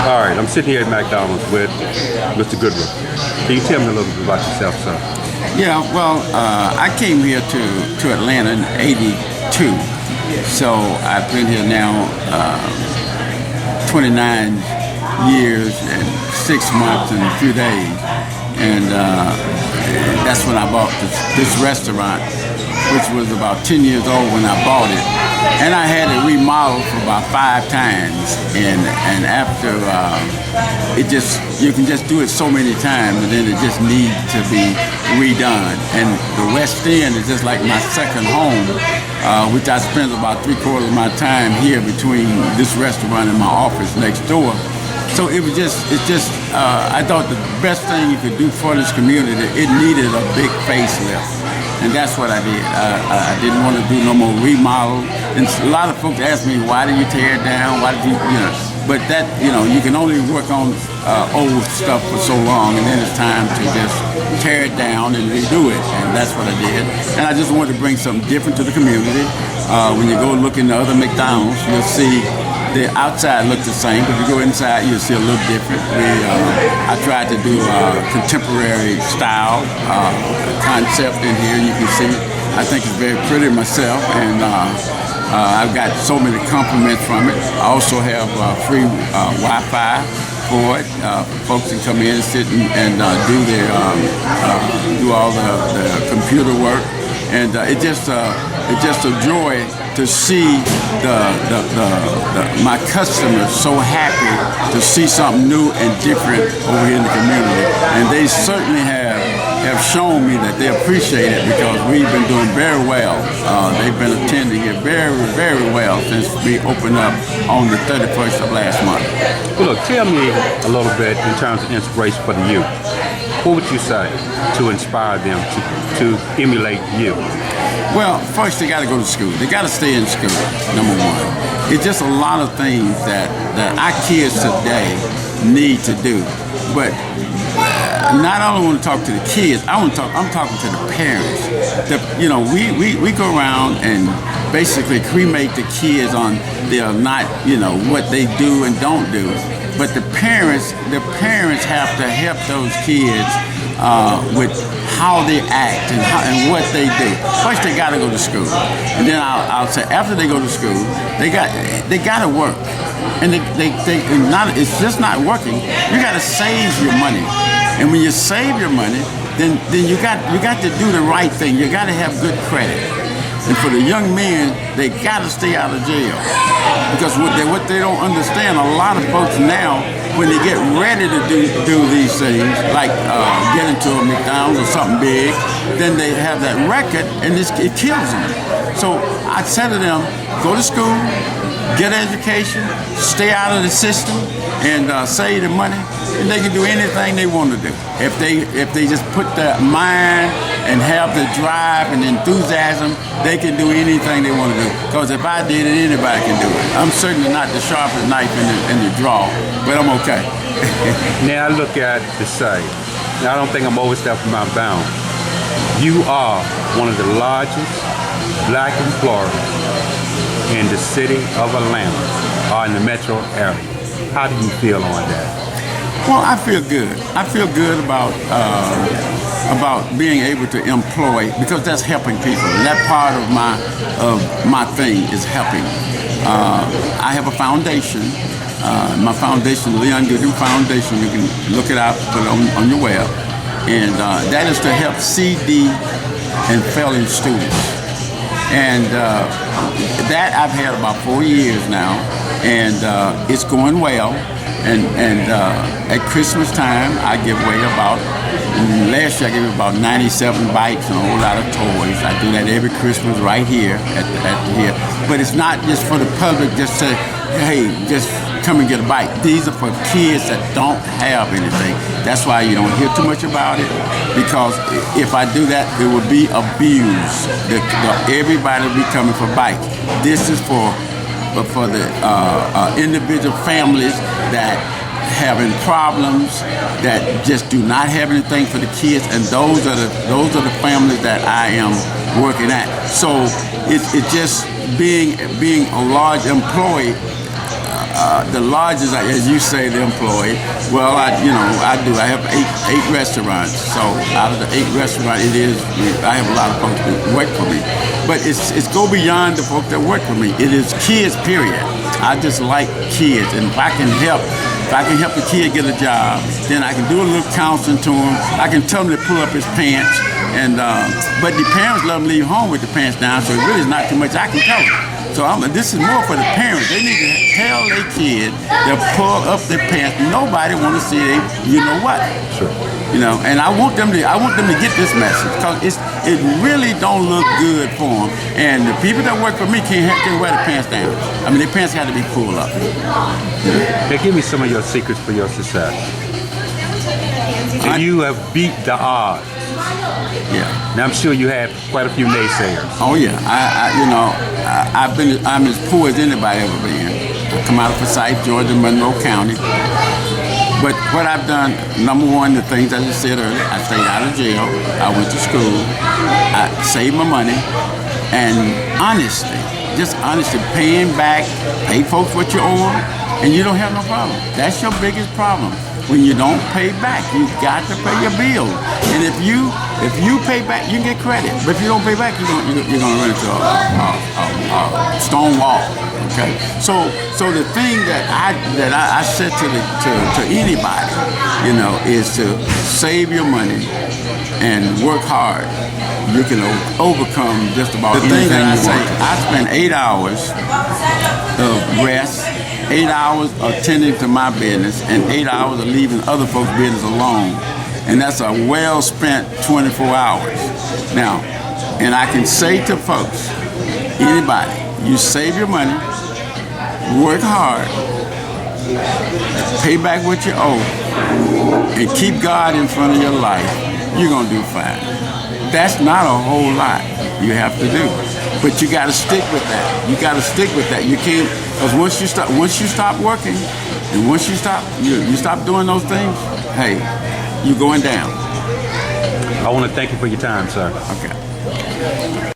All right, I'm sitting here at McDonald's with Mr. Goodrum. Can you tell me a little bit about yourself, sir? Yeah, well, I came here to Atlanta in '82, so I've been here now 29 years and 6 months and a few days, and that's when I bought this restaurant, which was about 10 years old when I bought it. And I had it remodeled for about 5 times, and after you can just do it so many times, and then it just needs to be redone. And the West End is just like my second home, which I spend about 3/4 of my time here between this restaurant and my office next door. So I thought the best thing you could do for this community, it needed a big facelift. And that's what I did. I didn't want to do no more remodel. And a lot of folks ask me, why did you tear it down? Why did you, but that, you can only work on old stuff for so long, and then it's time to just tear it down and redo it. And that's what I did. And I just wanted to bring something different to the community. When you go look in the other McDonald's, you'll see the outside look the same, but if you go inside, you'll see a little different. I tried to do a contemporary style concept in here. You can see, I think it's very pretty myself, and I've got so many compliments from it. I also have free Wi-Fi for it. Folks can come in and sit and do all the computer work, and it's just a joy to see my customers so happy to see something new and different over here in the community, and they certainly have shown me that they appreciate it, because we've been doing very well. They've been attending it very, very well since we opened up on the 31st of last month. Well, look, tell me a little bit in terms of inspiration for the youth. What would you say to inspire them to emulate you? Well, first they got to go to school. They got to stay in school, number one. It's just a lot of things that our kids today need to do. But not only want to talk to the kids, I'm talking to the parents. We go around and basically cremate the kids on they're not, what they do and don't do. But the parents have to help those kids with how they act and what they do. First, they got to go to school, and then I'll say after they go to school, they got to work, and it's just not working. You got to save your money, and when you save your money, then you got to do the right thing. You got to have good credit. And for the young men, they got to stay out of jail, because what they don't understand, a lot of folks now, when they get ready to do these things, like get into a McDonald's or something big, then they have that record, and it kills them. So I said to them, go to school, get an education, stay out of the system, and save the money, and they can do anything they want to do. If they just put their mind and have the drive and enthusiasm, they can do anything they want to do. Because if I did it, anybody can do it. I'm certainly not the sharpest knife in the drawer, but I'm okay. Now I look at the site. Now I don't think I'm overstepping my bounds. You are one of the largest black employers in the city of Atlanta, or in the metro area. How do you feel on that? Well, I feel good. I feel good about being able to employ, because that's helping people. And that part of my thing is helping. I have a foundation. My foundation, Leon Goodrum Foundation. You can look it up, put it on your web, and that is to help CD and failing students. And that I've had about 4 years now, and it's going well. And at Christmas time, I give away last year I gave away about 97 bikes and a whole lot of toys. I do that every Christmas right here at here. But it's not just for the public, just say, hey, just come and get a bike. These are for kids that don't have anything. That's why you don't hear too much about it, because if I do that, it would be abused. Everybody will be coming for bikes. This is for the individual families that having problems, that just do not have anything for the kids, and those are the families that I am working at. So it's just being a large employee the largest, as you say, the employee. Well, I do. I have eight restaurants. So out of the 8 restaurants, I have a lot of folks that work for me. But it's go beyond the folks that work for me. It is kids, period. I just like kids, and if I can help a kid get a job, then I can do a little counseling to him. I can tell him to pull up his pants, and but the parents let him leave home with the pants down, so it really is not too much I can tell them. So this is more for the parents. They need to tell their kid to pull up their pants. Nobody want to see you know what. Sure. And I want them to get this message, because it really don't look good for them. And the people that work for me can't wear the pants down. I mean, their pants have to be pulled up. Now, give me some of your secrets for your success. And you have beat the odds. Yeah. Now I'm sure you had quite a few naysayers. Oh yeah. I'm as poor as anybody ever been. I come out of Forsyth, Georgia, Monroe County. But what I've done, number one, the things I just said earlier, I stayed out of jail. I went to school. I saved my money, and just honesty, pay folks what you owe them, and you don't have no problem. That's your biggest problem. When you don't pay back, you got to pay your bills. And if you pay back, you get credit. But if you don't pay back, you're gonna run into a stone wall. Okay. So the thing that I said to anybody, is to save your money and work hard. You can overcome just about anything. The thing that I say, I spend 8 hours of rest, 8 hours attending to my business, and 8 hours of leaving other folks' business alone. And that's a well-spent 24 hours. Now, and I can say to folks, anybody, you save your money, work hard, pay back what you owe, and keep God in front of your life, you're going to do fine. That's not a whole lot you have to do. But you got to stick with that. You got to stick with that. You can't, because once you stop working, and once you stop doing those things, hey, you're going down. I want to thank you for your time, sir. Okay.